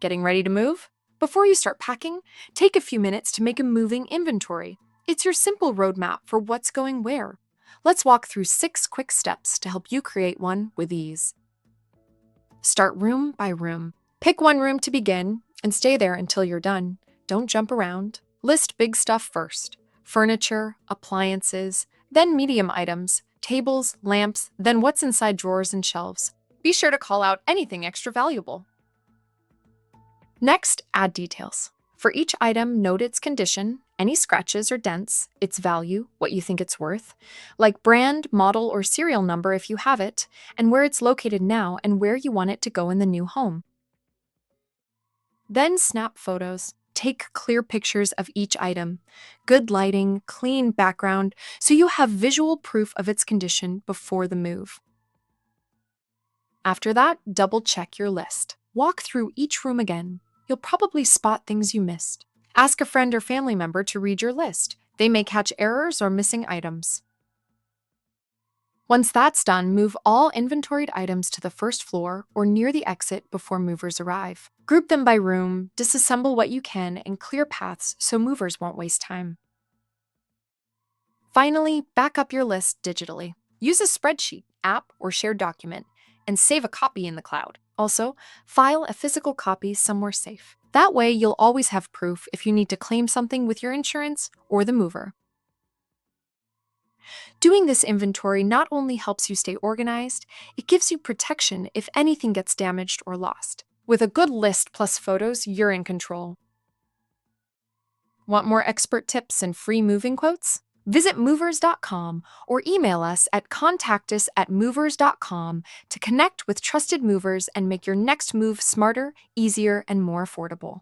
Getting ready to move? Before you start packing, take a few minutes to make a moving inventory. It's your simple roadmap for what's going where. Let's walk through 6 quick steps to help you create one with ease. Start room by room. Pick one room to begin and stay there until you're done. Don't jump around. List big stuff first: furniture, appliances, then medium items, tables, lamps, then what's inside drawers and shelves. Be sure to call out anything extra valuable. Next, add details. For each item, note its condition, any scratches or dents, its value, what you think it's worth, like brand, model, or serial number if you have it, and where it's located now and where you want it to go in the new home. Then snap photos. Take clear pictures of each item. Good lighting, clean background, so you have visual proof of its condition before the move. After that, double-check your list. Walk through each room again. You'll probably spot things you missed. Ask a friend or family member to read your list. They may catch errors or missing items. Once that's done, move all inventoried items to the first floor or near the exit before movers arrive. Group them by room, disassemble what you can, and clear paths so movers won't waste time. Finally, back up your list digitally. Use a spreadsheet, app, or shared document, and save a copy in the cloud. Also, file a physical copy somewhere safe. That way, you'll always have proof if you need to claim something with your insurance or the mover. Doing this inventory not only helps you stay organized, it gives you protection if anything gets damaged or lost. With a good list plus photos, you're in control. Want more expert tips and free moving quotes? Visit movers.com or email us at contactus@movers.com to connect with trusted movers and make your next move smarter, easier, and more affordable.